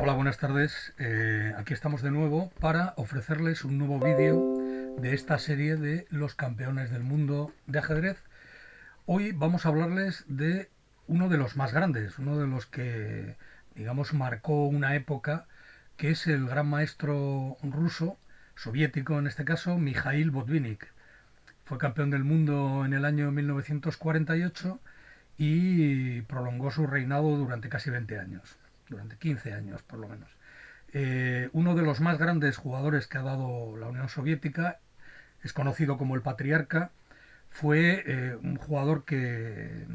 Hola, buenas tardes. Aquí estamos de nuevo para ofrecerles un nuevo vídeo de esta serie de los campeones del mundo de ajedrez. Hoy vamos a hablarles de uno de los más grandes, uno de los que, digamos, marcó una época, que es el gran maestro ruso, soviético en este caso, Mikhail Botvinnik. Fue campeón del mundo en el año 1948 y prolongó su reinado durante casi 20 años, durante 15 años por lo menos. Uno de los más grandes jugadores que ha dado la Unión Soviética, es conocido como el Patriarca. Fue un jugador que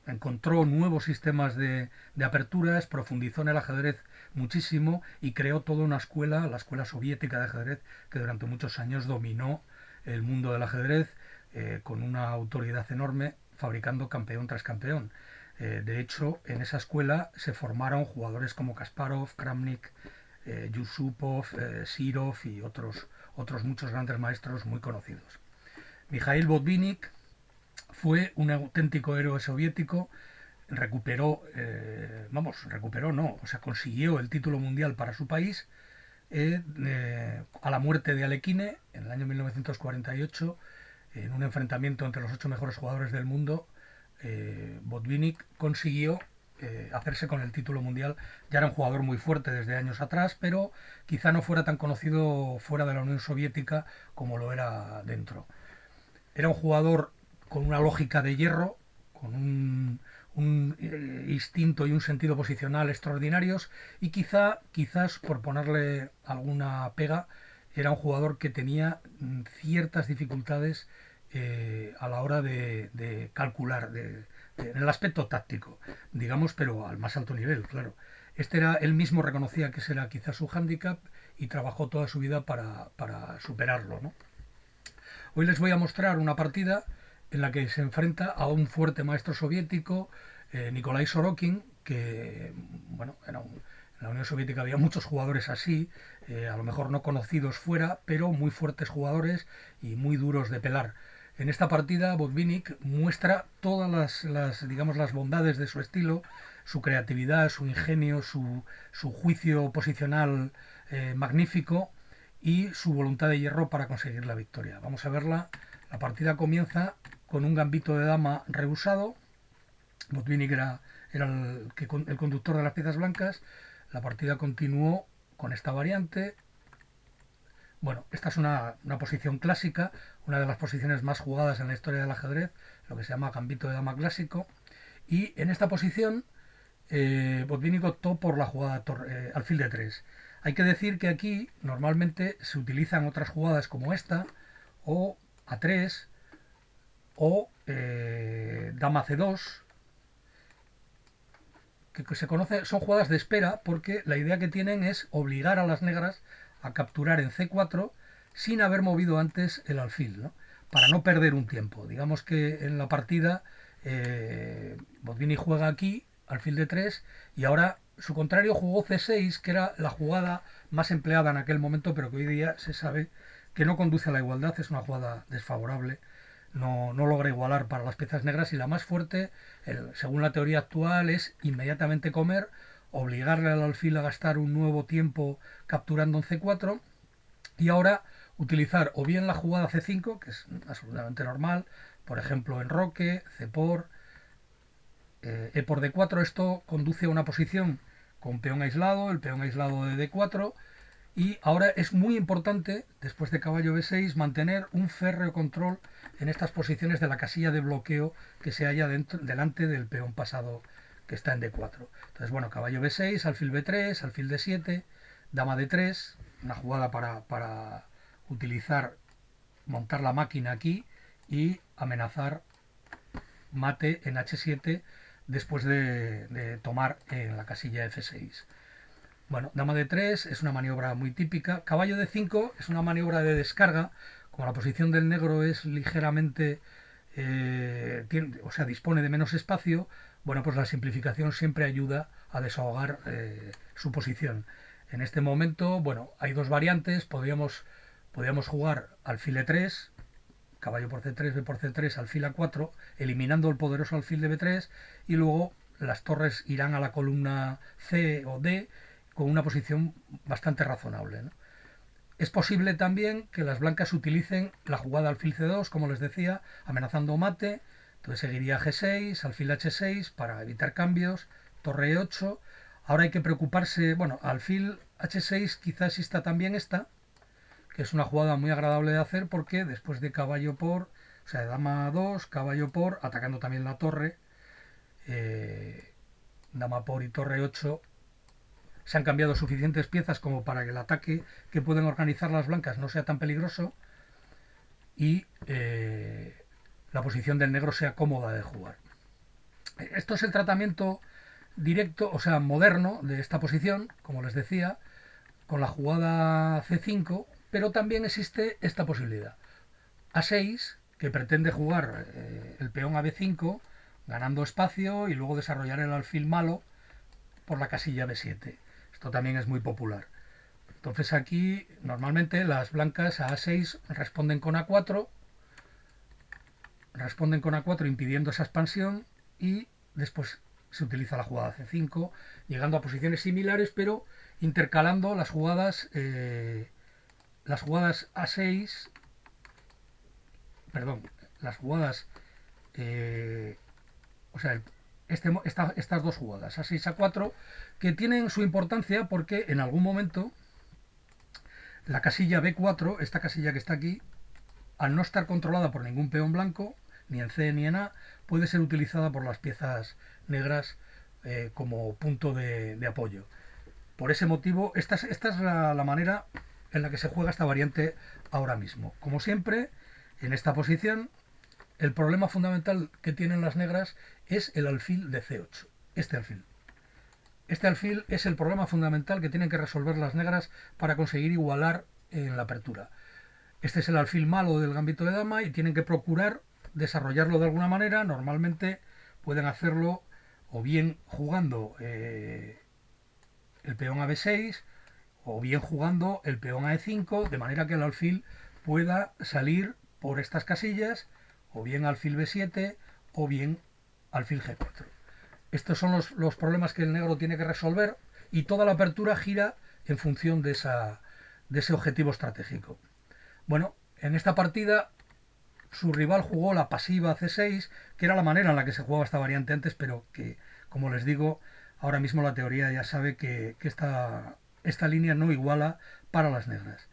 encontró nuevos sistemas de aperturas, profundizó en el ajedrez muchísimo y creó toda una escuela, la escuela soviética de ajedrez, que durante muchos años dominó el mundo del ajedrez con una autoridad enorme, fabricando campeón tras campeón. De hecho, en esa escuela se formaron jugadores como Kasparov, Kramnik, Yusupov, Sirov y otros muchos grandes maestros muy conocidos. Mikhail Botvinnik fue un auténtico héroe soviético, recuperó no, o sea, consiguió el título mundial para su país a la muerte de Alekhine en el año 1948, en un enfrentamiento entre los 8 mejores jugadores del mundo. Botvinnik consiguió hacerse con el título mundial. Ya era un jugador muy fuerte desde años atrás, pero quizá no fuera tan conocido fuera de la Unión Soviética como lo era dentro. Era un jugador con una lógica de hierro, con un instinto y un sentido posicional extraordinarios, y quizás por ponerle alguna pega, era un jugador que tenía ciertas dificultades a la hora de calcular, en el aspecto táctico, digamos, pero al más alto nivel, claro. Él mismo reconocía que ese era quizás su hándicap y trabajó toda su vida para superarlo, ¿no? Hoy les voy a mostrar una partida en la que se enfrenta a un fuerte maestro soviético, Nikolai Sorokin, que, bueno, en la Unión Soviética había muchos jugadores así, a lo mejor no conocidos fuera, pero muy fuertes jugadores y muy duros de pelar. En esta partida, Botvinnik muestra todas digamos, las bondades de su estilo, su creatividad, su ingenio, su juicio posicional magnífico y su voluntad de hierro para conseguir la victoria. Vamos a verla. La partida comienza con un gambito de dama rehusado. Botvinnik era el conductor de las piezas blancas. La partida continuó con esta variante. Bueno, esta es una posición clásica, una de las posiciones más jugadas en la historia del ajedrez, lo que se llama gambito de dama clásico. Y en esta posición, Botvinnik optó por la jugada alfil de 3. Hay que decir que aquí normalmente se utilizan otras jugadas como esta, o A3, o dama C2, que se conoce, son jugadas de espera porque la idea que tienen es obligar a las negras a capturar en C4 sin haber movido antes el alfil, ¿no? Para no perder un tiempo. Digamos que en la partida Botvinnik juega aquí, alfil de 3, y ahora su contrario jugó C6, que era la jugada más empleada en aquel momento, pero que hoy día se sabe que no conduce a la igualdad, es una jugada desfavorable, no logra igualar para las piezas negras, y la más fuerte, según la teoría actual, es inmediatamente comer, obligarle al alfil a gastar un nuevo tiempo capturando en C4 y ahora utilizar o bien la jugada C5, que es absolutamente normal, por ejemplo en roque, C por, E por D4. Esto conduce a una posición con peón aislado, el peón aislado de D4. Y ahora es muy importante, después de caballo B6, mantener un férreo control en estas posiciones de la casilla de bloqueo que se halla delante del peón pasado que está en D4. Entonces, bueno, caballo B6, alfil B3, alfil D7, dama D3, una jugada para utilizar, montar la máquina aquí y amenazar mate en H7 después de tomar en la casilla F6. Bueno, dama de 3 es una maniobra muy típica. Caballo de 5 es una maniobra de descarga. Como la posición del negro es ligeramente, dispone de menos espacio, bueno, pues la simplificación siempre ayuda a desahogar su posición. En este momento, bueno, hay dos variantes. Podríamos jugar alfil E3, caballo por C3, B por C3, alfil A4, eliminando el poderoso alfil de B3, y luego las torres irán a la columna C o D con una posición bastante razonable, ¿no? Es posible también que las blancas utilicen la jugada alfil C2, como les decía, amenazando mate. Entonces seguiría G6, alfil H6 para evitar cambios, torre E8. Ahora hay que preocuparse, bueno, alfil H6 quizás exista también esta, que es una jugada muy agradable de hacer porque después de caballo por, o sea, de dama 2, caballo por, atacando también la torre, dama por y torre 8, se han cambiado suficientes piezas como para que el ataque que pueden organizar las blancas no sea tan peligroso y la posición del negro sea cómoda de jugar. Esto es el tratamiento directo, o sea, moderno de esta posición, como les decía, con la jugada C5, pero también existe esta posibilidad. A6, que pretende jugar el peón a B5, ganando espacio y luego desarrollar el alfil malo por la casilla B7. Esto también es muy popular. Entonces aquí normalmente las blancas a A6 responden con A4, impidiendo esa expansión y después se utiliza la jugada C5, llegando a posiciones similares, pero intercalando las jugadas A6, perdón, las jugadas, o sea, estas dos jugadas, A6, A4, que tienen su importancia porque en algún momento la casilla B4, esta casilla que está aquí, al no estar controlada por ningún peón blanco, ni en C ni en A, puede ser utilizada por las piezas negras como punto de apoyo. Por ese motivo, esta es la manera en la que se juega esta variante ahora mismo. Como siempre, en esta posición, el problema fundamental que tienen las negras es el alfil de C8. Este alfil es el problema fundamental que tienen que resolver las negras para conseguir igualar en la apertura. Este es el alfil malo del gambito de dama y tienen que procurar desarrollarlo de alguna manera. Normalmente pueden hacerlo o bien jugando el peón a B6 o bien jugando el peón a E5, de manera que el alfil pueda salir por estas casillas, o bien alfil B7 o bien alfil G4. Estos son los problemas que el negro tiene que resolver y toda la apertura gira en función de ese objetivo estratégico. Bueno, en esta partida su rival jugó la pasiva C6, que era la manera en la que se jugaba esta variante antes, pero que, como les digo, ahora mismo la teoría ya sabe que esta línea no iguala para las negras.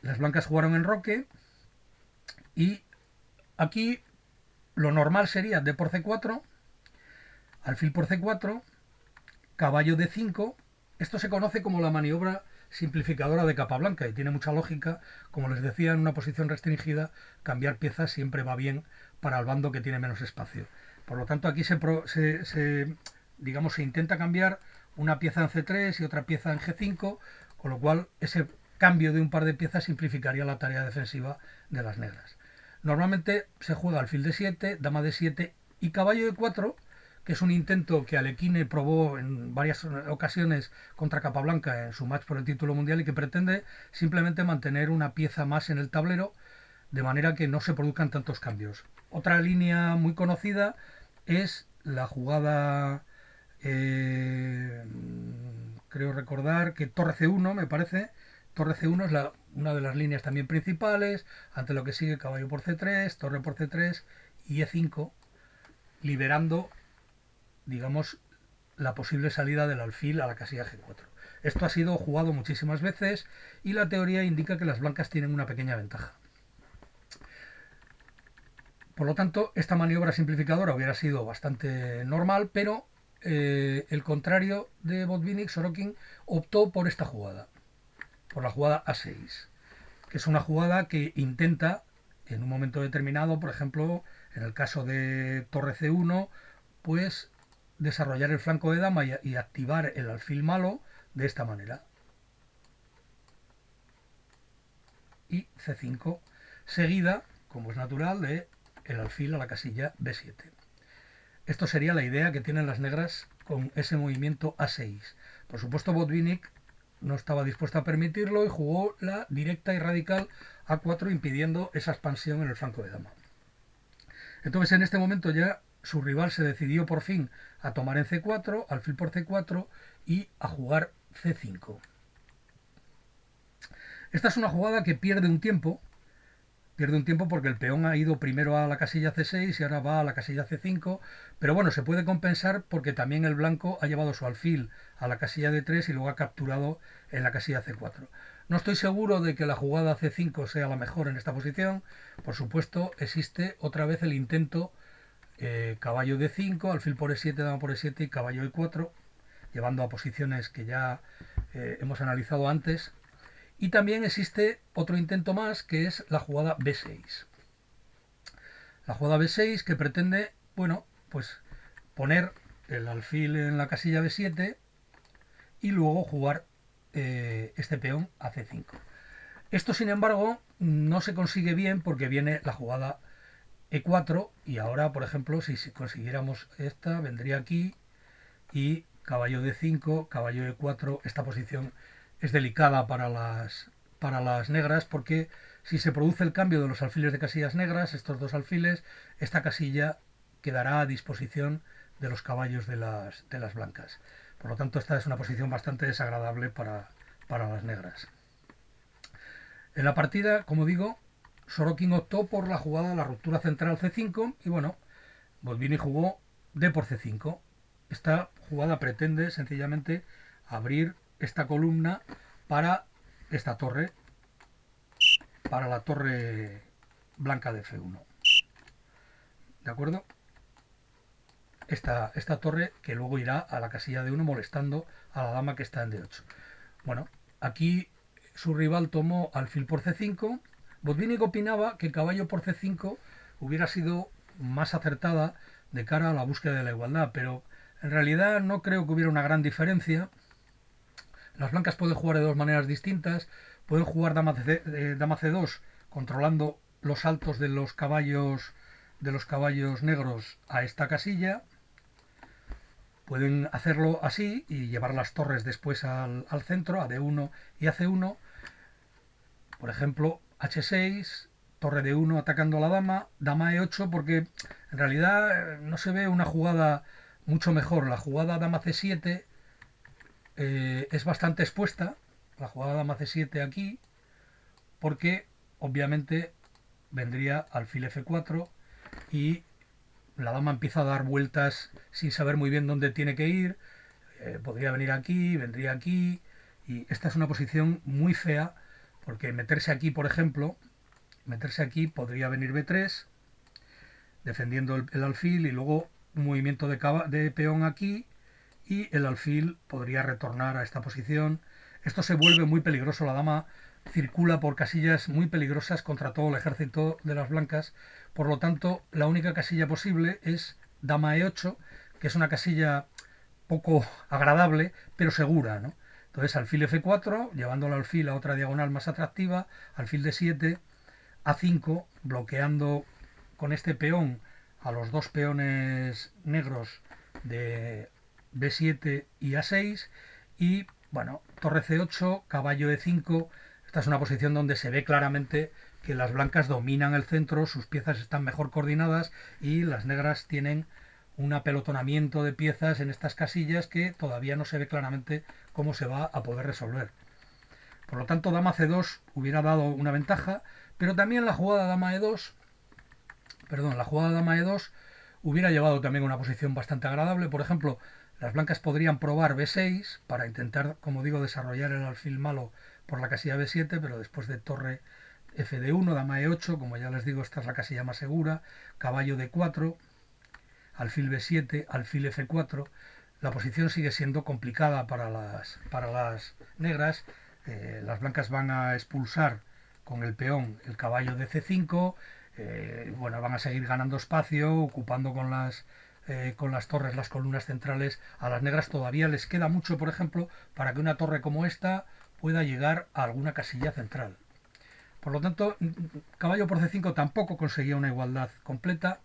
Las blancas jugaron en roque y aquí lo normal sería D por C4, alfil por C4, caballo D5. Esto se conoce como la maniobra simplificadora de capa blanca y tiene mucha lógica. Como les decía, en una posición restringida, cambiar piezas siempre va bien para el bando que tiene menos espacio. Por lo tanto, aquí se intenta cambiar una pieza en C3 y otra pieza en G5, con lo cual ese cambio de un par de piezas simplificaría la tarea defensiva de las negras. Normalmente se juega alfil D7, dama D7 y caballo D4, que es un intento que Alekhine probó en varias ocasiones contra Capablanca en su match por el título mundial y que pretende simplemente mantener una pieza más en el tablero de manera que no se produzcan tantos cambios. Otra línea muy conocida es la jugada, creo recordar que torre C1, me parece. Torre C1 es una de las líneas también principales, ante lo que sigue caballo por C3, torre por C3 y E5, liberando, digamos, la posible salida del alfil a la casilla G4. Esto ha sido jugado muchísimas veces y la teoría indica que las blancas tienen una pequeña ventaja. Por lo tanto, esta maniobra simplificadora hubiera sido bastante normal, pero el contrario de Botvinnik, Sorokin, optó por esta jugada, por la jugada A6, que es una jugada que intenta, en un momento determinado, por ejemplo, en el caso de torre C1, pues desarrollar el flanco de dama y activar el alfil malo de esta manera. Y C5, seguida, como es natural, de el alfil a la casilla B7. Esto sería la idea que tienen las negras con ese movimiento A6. Por supuesto, Botvinnik no estaba dispuesto a permitirlo y jugó la directa y radical A4, impidiendo esa expansión en el flanco de dama. Entonces, en este momento ya su rival se decidió por fin a tomar en C4, alfil por C4 y a jugar C5. Esta es una jugada que pierde un tiempo porque el peón ha ido primero a la casilla C6 y ahora va a la casilla C5, pero bueno, se puede compensar porque también el blanco ha llevado su alfil a la casilla D3 y luego ha capturado en la casilla C4. No estoy seguro de que la jugada C5 sea la mejor en esta posición. Por supuesto, existe otra vez el intento caballo D5, alfil por E7, dama por E7 y caballo E4, llevando a posiciones que ya hemos analizado antes. Y también existe otro intento más, que es la jugada B6. La jugada B6 que pretende, bueno, pues poner el alfil en la casilla B7 y luego jugar este peón a C5. Esto, sin embargo, no se consigue bien porque viene la jugada E4 y ahora, por ejemplo, si consiguiéramos esta, vendría aquí y caballo D5, caballo E4. Esta posición es delicada para las negras porque si se produce el cambio de los alfiles de casillas negras, estos dos alfiles, esta casilla quedará a disposición de los caballos de las blancas. Por lo tanto, esta es una posición bastante desagradable para las negras. En la partida, como digo, Sorokin optó por la jugada de la ruptura central C5 y bueno, Botvinnik jugó D por C5. Esta jugada pretende sencillamente abrir esta columna para esta torre, para la torre blanca de F1. ¿De acuerdo? Esta torre que luego irá a la casilla de 1 molestando a la dama que está en D8. Bueno, aquí su rival tomó alfil por C5. Botvinnik opinaba que caballo por C5 hubiera sido más acertada de cara a la búsqueda de la igualdad, pero en realidad no creo que hubiera una gran diferencia. Las blancas pueden jugar de dos maneras distintas. Pueden jugar dama C2 controlando los saltos de los caballos negros a esta casilla. Pueden hacerlo así y llevar las torres después al centro, a D1 y a C1. Por ejemplo, H6, torre D1 atacando a la dama, dama E8, porque en realidad no se ve una jugada mucho mejor. La jugada dama C7 es bastante expuesta, la jugada dama C7 aquí, porque obviamente vendría alfil F4 y la dama empieza a dar vueltas sin saber muy bien dónde tiene que ir. Podría venir aquí, vendría aquí, y esta es una posición muy fea porque meterse aquí, por ejemplo, meterse aquí podría venir B3 defendiendo el alfil y luego un movimiento de peón aquí y el alfil podría retornar a esta posición. Esto se vuelve muy peligroso, la dama circula por casillas muy peligrosas contra todo el ejército de las blancas, por lo tanto la única casilla posible es dama E8, que es una casilla poco agradable pero segura, ¿no? Entonces alfil F4, llevando el alfil a otra diagonal más atractiva, alfil D7, A5, bloqueando con este peón a los dos peones negros de B7 y A6 y bueno, torre C8, caballo E5. Esta es una posición donde se ve claramente que las blancas dominan el centro, sus piezas están mejor coordinadas y las negras tienen un apelotonamiento de piezas en estas casillas que todavía no se ve claramente cómo se va a poder resolver. Por lo tanto, dama C2 hubiera dado una ventaja, pero también la jugada dama E2, hubiera llevado también una posición bastante agradable. Por ejemplo, las blancas podrían probar B6 para intentar, como digo, desarrollar el alfil malo por la casilla B7, pero después de torre Fd1, dama E8, como ya les digo, esta es la casilla más segura, caballo D4, alfil B7, alfil F4, la posición sigue siendo complicada para las negras. Las blancas van a expulsar con el peón el caballo de C5, bueno, van a seguir ganando espacio, ocupando con las torres las columnas centrales. A las negras todavía les queda mucho, por ejemplo, para que una torre como esta pueda llegar a alguna casilla central. Por lo tanto, caballo por C5 tampoco conseguía una igualdad completa.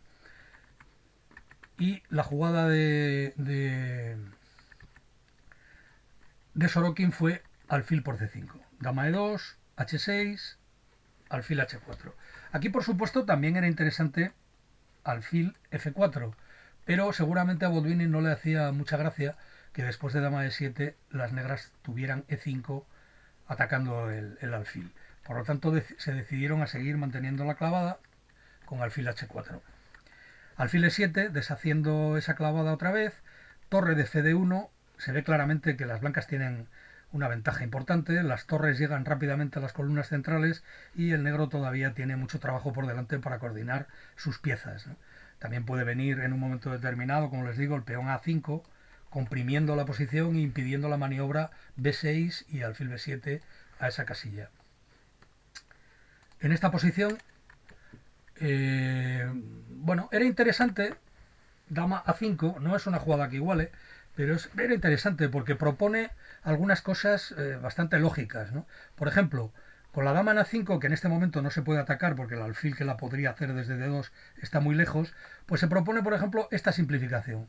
Y la jugada de Sorokin fue alfil por C5. Dama E2, H6, alfil H4. Aquí, por supuesto, también era interesante alfil F4, pero seguramente a Botvinnik no le hacía mucha gracia que después de dama E7 las negras tuvieran E5 atacando el alfil. Por lo tanto, se decidieron a seguir manteniendo la clavada con alfil H4. Alfil E7, deshaciendo esa clavada otra vez, torre de CD1, se ve claramente que las blancas tienen una ventaja importante, las torres llegan rápidamente a las columnas centrales y el negro todavía tiene mucho trabajo por delante para coordinar sus piezas, ¿no? También puede venir en un momento determinado, como les digo, el peón A5, comprimiendo la posición e impidiendo la maniobra B6 y alfil B7 a esa casilla. En esta posición, bueno, era interesante, dama A5, no es una jugada que iguale, pero era interesante porque propone algunas cosas bastante lógicas, ¿no? Por ejemplo, con la dama en A5, que en este momento no se puede atacar porque el alfil que la podría hacer desde D2 está muy lejos, pues se propone, por ejemplo, esta simplificación.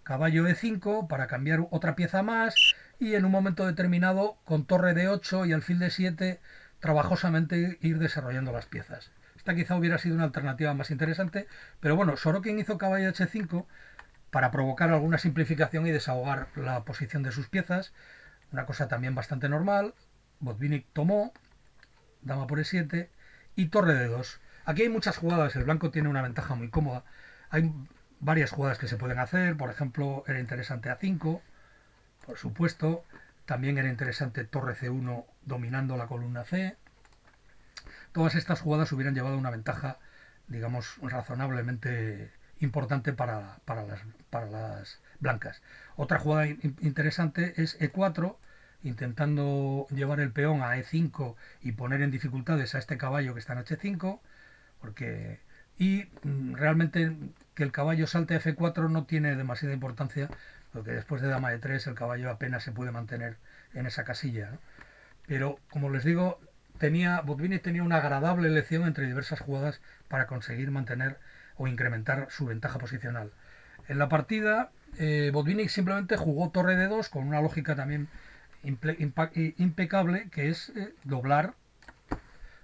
Caballo E5 para cambiar otra pieza más y en un momento determinado con torre D8 y alfil D7 trabajosamente ir desarrollando las piezas. Esta quizá hubiera sido una alternativa más interesante, pero bueno, Sorokin hizo caballo H5 para provocar alguna simplificación y desahogar la posición de sus piezas, una cosa también bastante normal. Botvinnik tomó, dama por E7 y torre D2. Aquí hay muchas jugadas, el blanco tiene una ventaja muy cómoda. Hay varias jugadas que se pueden hacer, por ejemplo, era interesante A5, por supuesto, también era interesante torre C1 dominando la columna C. Todas estas jugadas hubieran llevado una ventaja, digamos, razonablemente importante para las blancas. Otra jugada interesante es E4, intentando llevar el peón a E5 y poner en dificultades a este caballo que está en H5, porque realmente que el caballo salte a F4 no tiene demasiada importancia, porque después de dama E3 el caballo apenas se puede mantener en esa casilla, ¿no? Pero, como les digo, Botvinnik tenía una agradable elección entre diversas jugadas para conseguir mantener o incrementar su ventaja posicional. En la partida, Botvinnik simplemente jugó torre de 2 con una lógica también impecable, que es doblar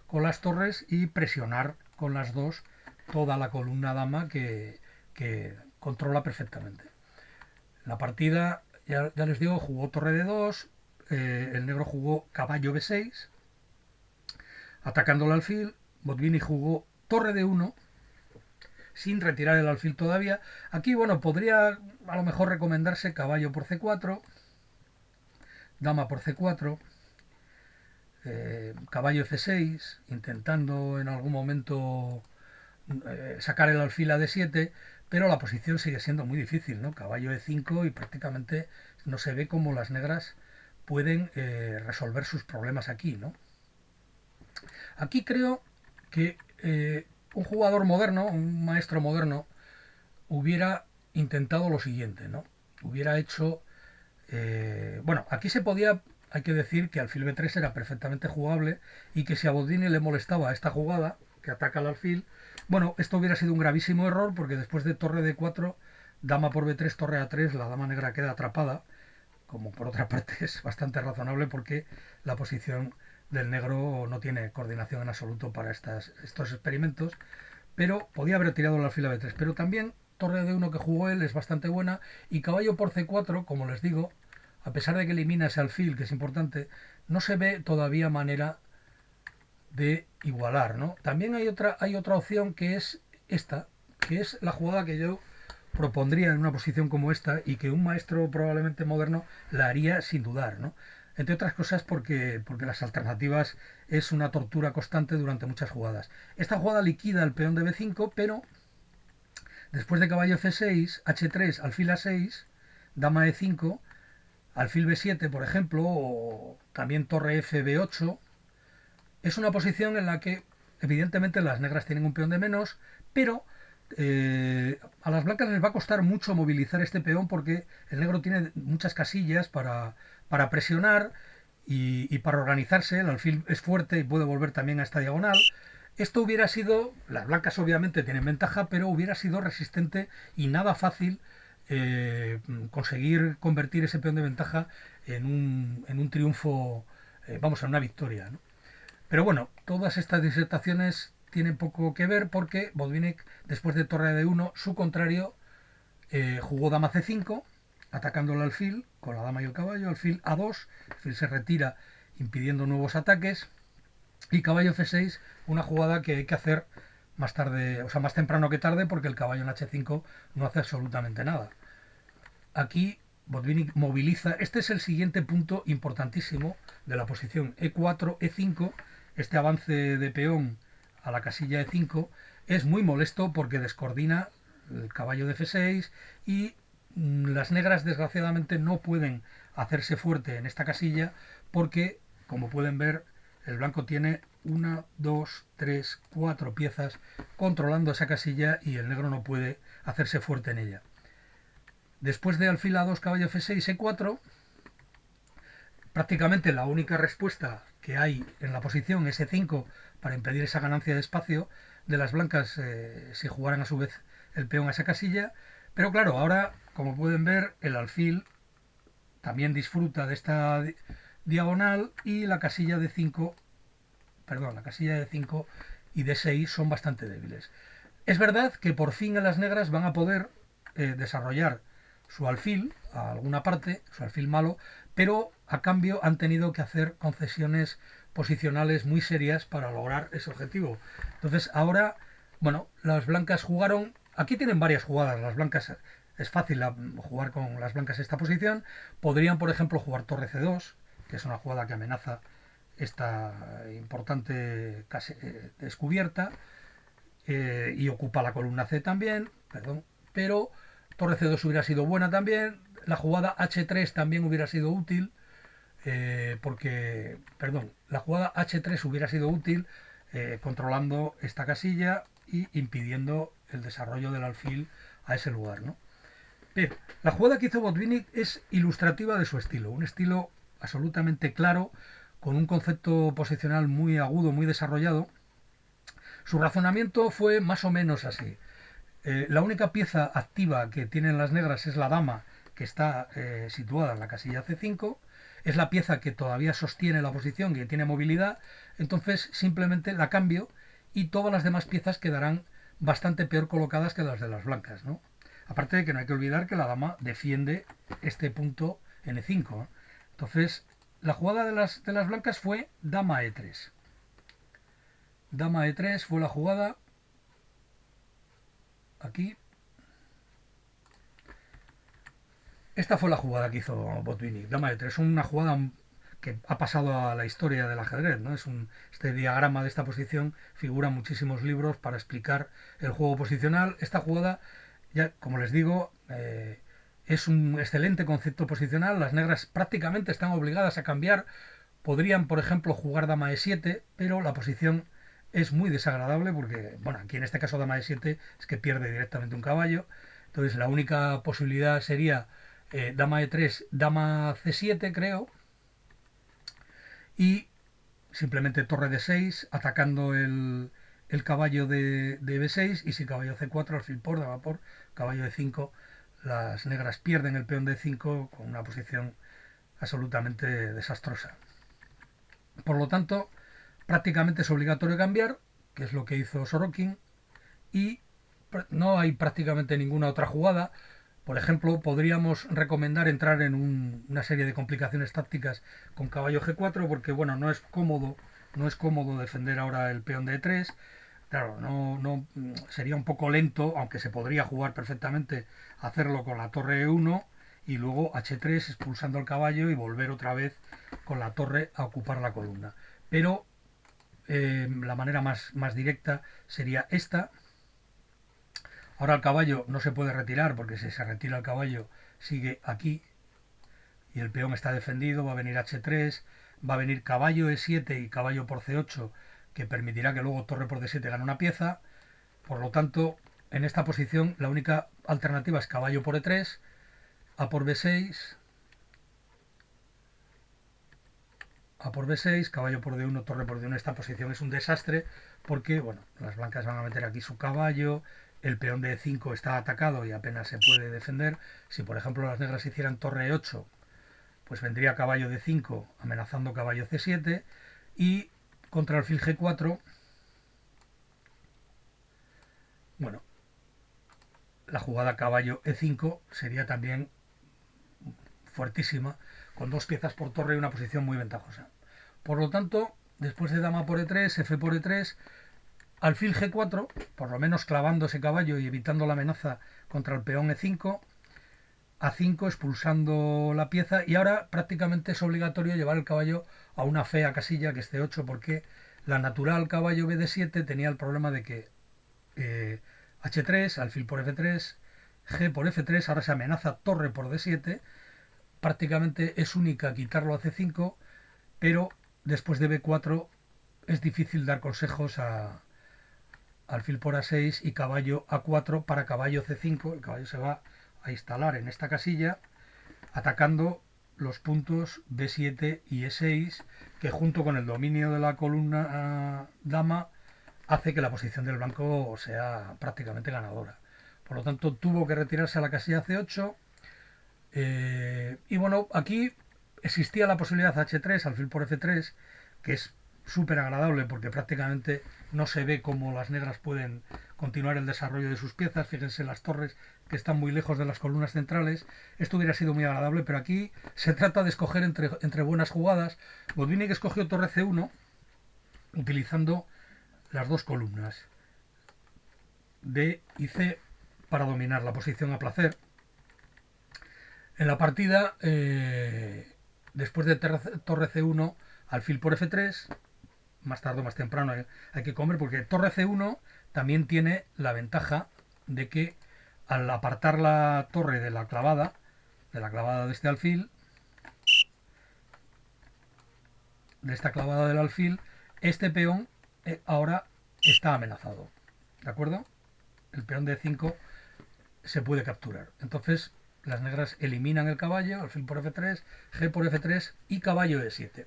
con las torres y presionar con las dos toda la columna dama que controla perfectamente. La partida, ya les digo, jugó torre de 2, el negro jugó caballo B6, atacando el alfil. Botvinnik jugó torre de 1, sin retirar el alfil todavía. Aquí, bueno, podría a lo mejor recomendarse caballo por C4, dama por C4, caballo F6, intentando en algún momento sacar el alfil a D7, pero la posición sigue siendo muy difícil, ¿no? Caballo E5 y prácticamente no se ve cómo las negras pueden resolver sus problemas aquí, ¿no? Aquí creo que un jugador moderno, un maestro moderno, hubiera intentado lo siguiente, ¿no? Hubiera hecho... bueno, aquí se podía... Hay que decir que alfil B3 era perfectamente jugable y que si a Botvinnik le molestaba esta jugada, que ataca al alfil, bueno, esto hubiera sido un gravísimo error porque después de torre D4, dama por B3, torre A3, la dama negra queda atrapada, como por otra parte es bastante razonable porque la posición del negro no tiene coordinación en absoluto para estos experimentos, pero podía haber tirado el alfil a B3, pero también torre D1 que jugó él es bastante buena y caballo por C4, como les digo, a pesar de que elimina ese alfil, que es importante, no se ve todavía manera de igualar, ¿no? También hay otra opción que es esta, que es la jugada que yo propondría en una posición como esta y que un maestro probablemente moderno la haría sin dudar, ¿no? Entre otras cosas porque las alternativas es una tortura constante durante muchas jugadas. Esta jugada liquida el peón de B5, pero después de caballo F6, H3, alfil A6, dama E5, alfil B7, por ejemplo, o también torre F B8, es una posición en la que evidentemente las negras tienen un peón de menos, pero a las blancas les va a costar mucho movilizar este peón porque el negro tiene muchas casillas para presionar y para organizarse. El alfil es fuerte y puede volver también a esta diagonal. Esto hubiera sido, las blancas obviamente tienen ventaja, pero hubiera sido resistente y nada fácil conseguir convertir ese peón de ventaja en un triunfo, vamos, en una victoria, ¿no? Pero bueno, todas estas disertaciones tienen poco que ver porque Botvinnik, después de torre D1, su contrario, jugó dama C5 atacando el alfil con la dama y el caballo, alfil A2, el alfil se retira impidiendo nuevos ataques, y caballo F6, una jugada que hay que hacer más tarde, o sea, más temprano que tarde, porque el caballo en H5 no hace absolutamente nada. Aquí Botvinnik moviliza, este es el siguiente punto importantísimo de la posición E4, E5, este avance de peón a la casilla E5 es muy molesto porque descoordina el caballo de F6 y las negras desgraciadamente no pueden hacerse fuerte en esta casilla porque, como pueden ver, el blanco tiene una, dos, tres, cuatro piezas controlando esa casilla y el negro no puede hacerse fuerte en ella. Después de alfil A2, caballo F6, E4, prácticamente la única respuesta que hay en la posición es E5 para impedir esa ganancia de espacio de las blancas si jugaran a su vez el peón a esa casilla. Pero claro, ahora, como pueden ver, el alfil también disfruta de esta diagonal y la casilla de 5, perdón, la casilla de 5 y de 6 son bastante débiles. Es verdad que por fin en las negras van a poder desarrollar su alfil a alguna parte, su alfil malo, pero a cambio han tenido que hacer concesiones posicionales muy serias para lograr ese objetivo. Entonces ahora, bueno, las blancas jugaron, aquí tienen varias jugadas, las blancas es fácil jugar con las blancas esta posición, podrían por ejemplo jugar torre C2, que es una jugada que amenaza esta importante descubierta, y ocupa la columna C también, perdón, pero torre C2 hubiera sido buena también, la jugada H3 también hubiera sido útil, porque, perdón, la jugada H3 hubiera sido útil controlando esta casilla y impidiendo el desarrollo del alfil a ese lugar, ¿no? Bien, la jugada que hizo Botvinnik es ilustrativa de su estilo, un estilo absolutamente claro, con un concepto posicional muy agudo, muy desarrollado. Su razonamiento fue más o menos así. La única pieza activa que tienen las negras es la dama, que está situada en la casilla C5. Es la pieza que todavía sostiene la posición, que tiene movilidad. Entonces simplemente la cambio y todas las demás piezas quedarán bastante peor colocadas que las de las blancas, ¿no? Aparte de que no hay que olvidar que la dama defiende este punto en E5, ¿no? Entonces, la jugada de las blancas fue dama E3. Dama E3 fue la jugada. Aquí. Esta fue la jugada que hizo Botvinnik. Dama E3. Una jugada que ha pasado a la historia del ajedrez, ¿no? Este diagrama de esta posición figura en muchísimos libros para explicar el juego posicional. Esta jugada, ya como les digo, es un excelente concepto posicional. Las negras prácticamente están obligadas a cambiar. Podrían, por ejemplo, jugar dama E7, pero la posición es muy desagradable porque, bueno, aquí en este caso dama E7 es que pierde directamente un caballo. Entonces la única posibilidad sería dama E3, dama C7, creo, y simplemente torre D6 atacando el caballo de B6, y si caballo C4, alfil por, dama por, caballo D5, las negras pierden el peón D5 con una posición absolutamente desastrosa. Por lo tanto, prácticamente es obligatorio cambiar, que es lo que hizo Sorokin, y no hay prácticamente ninguna otra jugada. Por ejemplo, podríamos recomendar entrar en una serie de complicaciones tácticas con caballo G4, porque bueno, no es cómodo defender ahora el peón de E3. Claro, no sería un poco lento, aunque se podría jugar perfectamente hacerlo con la torre E1 y luego H3 expulsando al caballo y volver otra vez con la torre a ocupar la columna. Pero la manera más directa sería esta. Ahora el caballo no se puede retirar porque si se retira el caballo sigue aquí y el peón está defendido. Va a venir H3, va a venir caballo E7 y caballo por C8, que permitirá que luego torre por D7 gane una pieza. Por lo tanto, en esta posición la única alternativa es caballo por E3, A por B6, A por B6, caballo por D1, torre por D1. Esta posición es un desastre porque, bueno, las blancas van a meter aquí su caballo, el peón de E5 está atacado y apenas se puede defender. Si por ejemplo las negras hicieran torre E8, pues vendría caballo D5 amenazando caballo C7 y contra alfil G4, bueno, la jugada caballo E5 sería también fuertísima, con 2 piezas por torre y una posición muy ventajosa. Por lo tanto, después de dama por e3, f por e3, alfil g4, por lo menos clavando ese caballo y evitando la amenaza contra el peón e5, a5 expulsando la pieza, y ahora prácticamente es obligatorio llevar el caballo a una fea casilla que es c8, porque la natural caballo bd7 tenía el problema de que h3, alfil por f3, g por f3, ahora se amenaza torre por d7, prácticamente es única quitarlo a c5, pero después de b4 es difícil dar consejos a alfil por a6 y caballo a4 para caballo c5. El caballo se va a instalar en esta casilla atacando los puntos b7 y e6, que junto con el dominio de la columna dama hace que la posición del blanco sea prácticamente ganadora. Por lo tanto, tuvo que retirarse a la casilla c8. Y bueno, aquí existía la posibilidad h3, alfil por f3, que es súper agradable porque prácticamente no se ve cómo las negras pueden continuar el desarrollo de sus piezas. Fíjense las torres que están muy lejos de las columnas centrales. Esto hubiera sido muy agradable, pero aquí se trata de escoger entre buenas jugadas. Botvinnik escogió torre c1 utilizando las dos columnas D y C para dominar la posición a placer. En la partida, después de torre c1, alfil por f3, más tarde o más temprano hay que comer, porque torre c1 también tiene la ventaja de que al apartar la torre de la clavada de este alfil, de esta clavada del alfil, este peón ahora está amenazado, ¿de acuerdo? El peón de 5 se puede capturar. Entonces las negras eliminan el caballo, alfil por f3, g por f3 y caballo e7.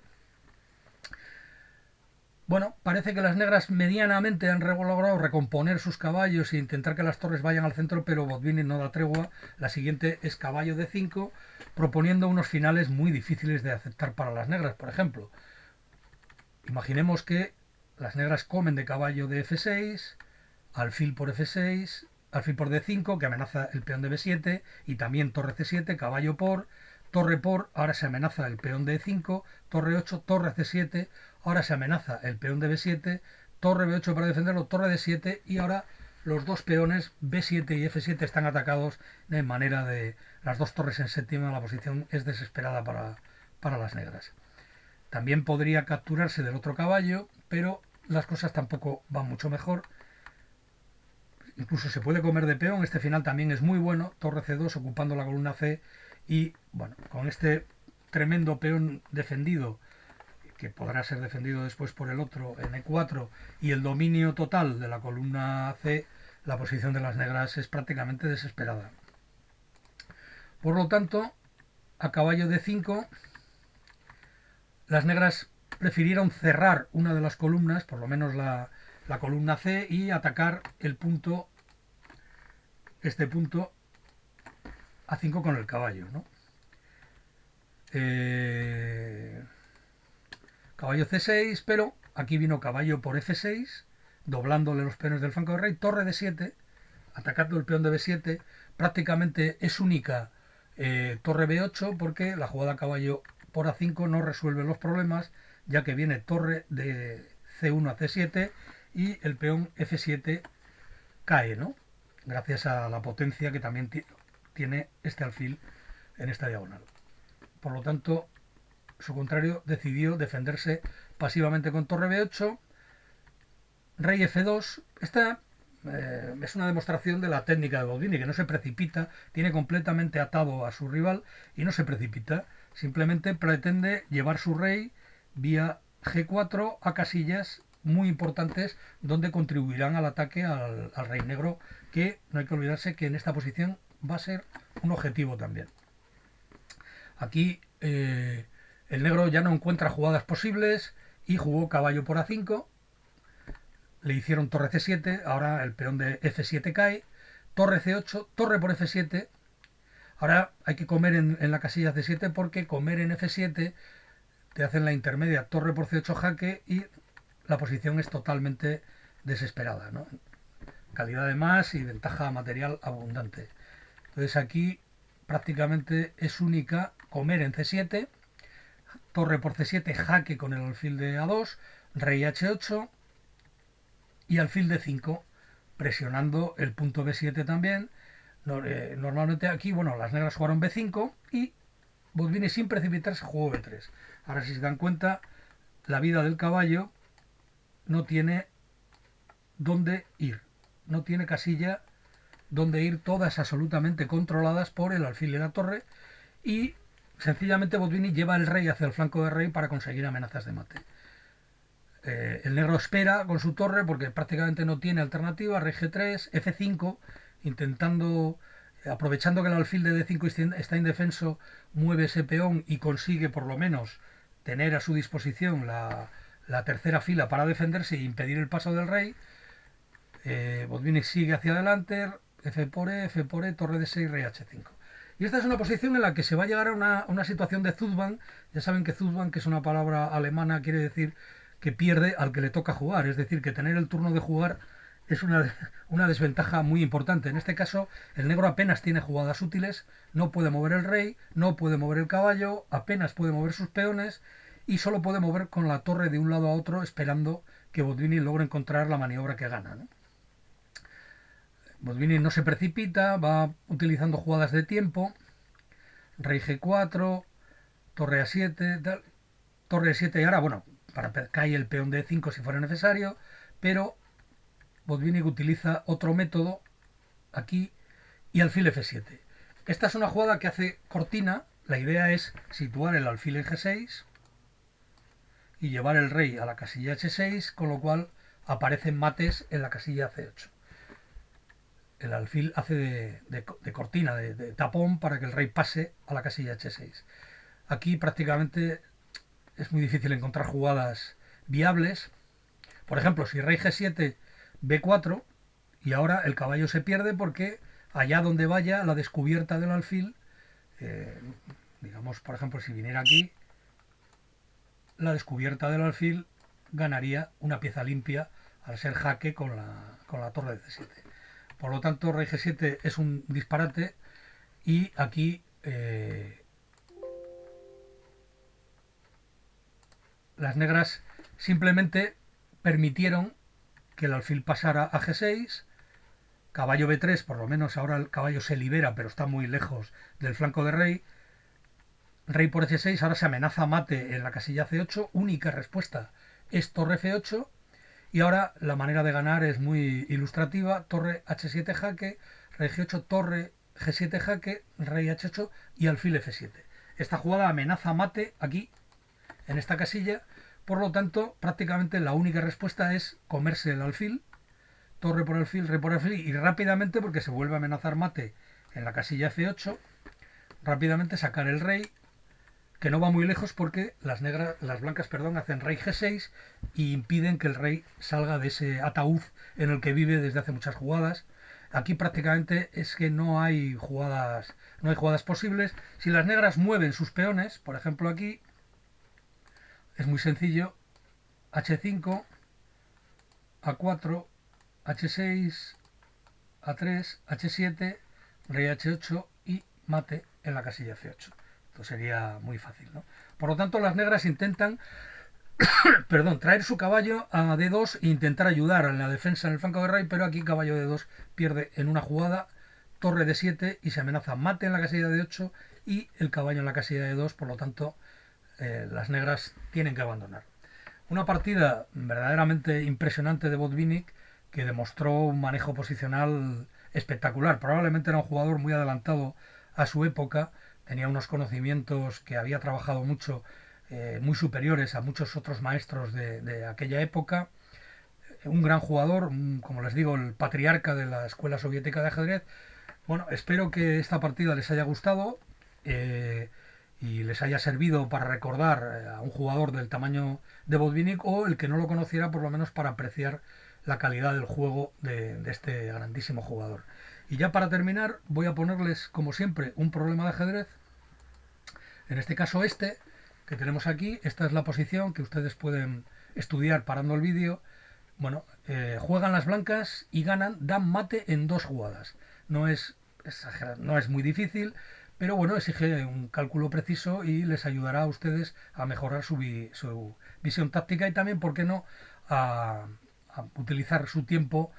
Bueno, parece que las negras medianamente han logrado recomponer sus caballos e intentar que las torres vayan al centro, pero Botvinnik no da tregua. La siguiente es caballo de 5, proponiendo unos finales muy difíciles de aceptar para las negras. Por ejemplo, imaginemos que las negras comen de caballo de f6, alfil por f6, alfil por d5, que amenaza el peón de b7, y también torre c7, caballo por, torre por, ahora se amenaza el peón de e5, torre 8, torre c7, ahora se amenaza el peón de b7, torre b8 para defenderlo, torre d7, y ahora los dos peones b7 y f7 están atacados de manera de las dos torres en séptima. La posición es desesperada para las negras. También podría capturarse del otro caballo, pero las cosas tampoco van mucho mejor. Incluso se puede comer de peón. Este final también es muy bueno. Torre c2 ocupando la columna c. Y bueno, con este tremendo peón defendido, que podrá ser defendido después por el otro en e4, y el dominio total de la columna c, la posición de las negras es prácticamente desesperada. Por lo tanto, a caballo de 5, las negras prefirieron cerrar una de las columnas, por lo menos la columna c, y atacar el punto, este punto a5 con el caballo, ¿no? Caballo c6, pero aquí vino caballo por f6, doblándole los peones del flanco del rey, torre d7, atacando el peón de b7, prácticamente es única torre b8, porque la jugada caballo por a5 no resuelve los problemas, ya que viene torre de c1 a c7 y el peón f7 cae, ¿no? Gracias a la potencia que también tiene este alfil en esta diagonal. Por lo tanto, su contrario decidió defenderse pasivamente con torre b8, rey f2. Esta es una demostración de la técnica de Botvinnik, que no se precipita, tiene completamente atado a su rival y no se precipita, simplemente pretende llevar su rey vía g4 a casillas muy importantes donde contribuirán al ataque al rey negro, que no hay que olvidarse que en esta posición va a ser un objetivo también. Aquí el negro ya no encuentra jugadas posibles y jugó caballo por a5, le hicieron torre c7, ahora el peón de f7 cae, torre c8, torre por f7. Ahora hay que comer en la casilla c7, porque comer en f7 te hacen la intermedia torre por c8 jaque y la posición es totalmente desesperada, ¿no? Calidad de más y ventaja material abundante. Entonces aquí prácticamente es única comer en C7, torre por C7, jaque con el alfil de A2, rey H8 y alfil D5, presionando el punto B7 también. Normalmente aquí, bueno, las negras jugaron B5 y Botvinnik, sin precipitarse, jugó B3. Ahora, si se dan cuenta, la vida del caballo no tiene dónde ir, no tiene casilla donde ir, todas absolutamente controladas por el alfil de la torre, y sencillamente Botvinnik lleva el rey hacia el flanco de rey para conseguir amenazas de mate. El negro espera con su torre porque prácticamente no tiene alternativa, rey G3, F5, intentando, aprovechando que el alfil de D5 está indefenso, mueve ese peón y consigue por lo menos tener a su disposición la tercera fila para defenderse e impedir el paso del rey. Botvinnik sigue hacia adelante, F por E, torre D6, rey H5. Y esta es una posición en la que se va a llegar a una situación de Zugbahn. Ya saben que Zugbahn, que es una palabra alemana, quiere decir que pierde al que le toca jugar. Es decir, que tener el turno de jugar es una desventaja muy importante. En este caso, el negro apenas tiene jugadas útiles, no puede mover el rey, no puede mover el caballo, apenas puede mover sus peones y solo puede mover con la torre de un lado a otro esperando que Botvinnik logre encontrar la maniobra que gana, ¿no? Botvinnik no se precipita, va utilizando jugadas de tiempo, rey G4, torre A7, torre E7 y ahora, bueno, cae el peón de E5 si fuera necesario, pero Botvinnik utiliza otro método aquí y alfil F7. Esta es una jugada que hace Cortina. La idea es situar el alfil en G6 y llevar el rey a la casilla H6, con lo cual aparecen mates en la casilla C8. El alfil hace de cortina, de tapón, para que el rey pase a la casilla H6. Aquí prácticamente es muy difícil encontrar jugadas viables. Por ejemplo, si rey G7, B4, y ahora el caballo se pierde porque allá donde vaya la descubierta del alfil, digamos, por ejemplo, si viniera aquí, la descubierta del alfil ganaría una pieza limpia al ser jaque con la torre de C7. Por lo tanto, rey G7 es un disparate y aquí las negras simplemente permitieron que el alfil pasara a G6, caballo B3, por lo menos ahora el caballo se libera, pero está muy lejos del flanco de rey, rey por H6, ahora se amenaza mate en la casilla C8, única respuesta es torre F8, y ahora la manera de ganar es muy ilustrativa, torre H7 jaque, rey G8, torre G7 jaque, rey H8 y alfil F7. Esta jugada amenaza mate aquí, en esta casilla, por lo tanto, prácticamente la única respuesta es comerse el alfil, torre por alfil, rey por alfil, y rápidamente, porque se vuelve a amenazar mate en la casilla F8, rápidamente sacar el rey, que no va muy lejos porque las blancas, hacen rey G6 y impiden que el rey salga de ese ataúd en el que vive desde hace muchas jugadas. Aquí prácticamente es que no hay jugadas posibles. Si las negras mueven sus peones, por ejemplo aquí, es muy sencillo, H5, A4, H6, A3, H7, rey H8 y mate en la casilla C8. Esto sería muy fácil, ¿no? Por lo tanto, las negras intentan traer su caballo a D2 e intentar ayudar en la defensa en el flanco de rey, pero aquí caballo D2 pierde en una jugada, torre D7 y se amenaza mate en la casilla D8 y el caballo en la casilla D2, por lo tanto las negras tienen que abandonar. Una partida verdaderamente impresionante de Botvinnik, que demostró un manejo posicional espectacular. Probablemente era un jugador muy adelantado a su época, tenía unos conocimientos que había trabajado mucho, muy superiores a muchos otros maestros de aquella época. Un gran jugador, como les digo, el patriarca de la escuela soviética de ajedrez. Bueno, espero que esta partida les haya gustado y les haya servido para recordar a un jugador del tamaño de Botvinnik, o el que no lo conociera, por lo menos para apreciar la calidad del juego de este grandísimo jugador. Y ya para terminar, voy a ponerles, como siempre, un problema de ajedrez. En este caso que tenemos aquí. Esta es la posición que ustedes pueden estudiar parando el vídeo. Bueno, juegan las blancas y ganan, dan mate en 2 jugadas. No es muy difícil, pero bueno, exige un cálculo preciso y les ayudará a ustedes a mejorar su visión táctica y también, ¿por qué no?, a utilizar su tiempo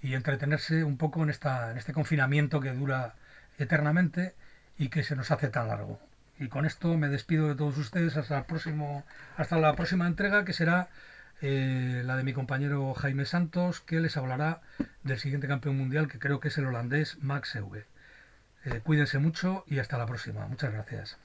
y entretenerse un poco en este confinamiento que dura eternamente y que se nos hace tan largo. Y con esto me despido de todos ustedes hasta la próxima entrega, que será la de mi compañero Jaime Santos, que les hablará del siguiente campeón mundial, que creo que es el holandés Max Euwe. Cuídense mucho y hasta la próxima. Muchas gracias.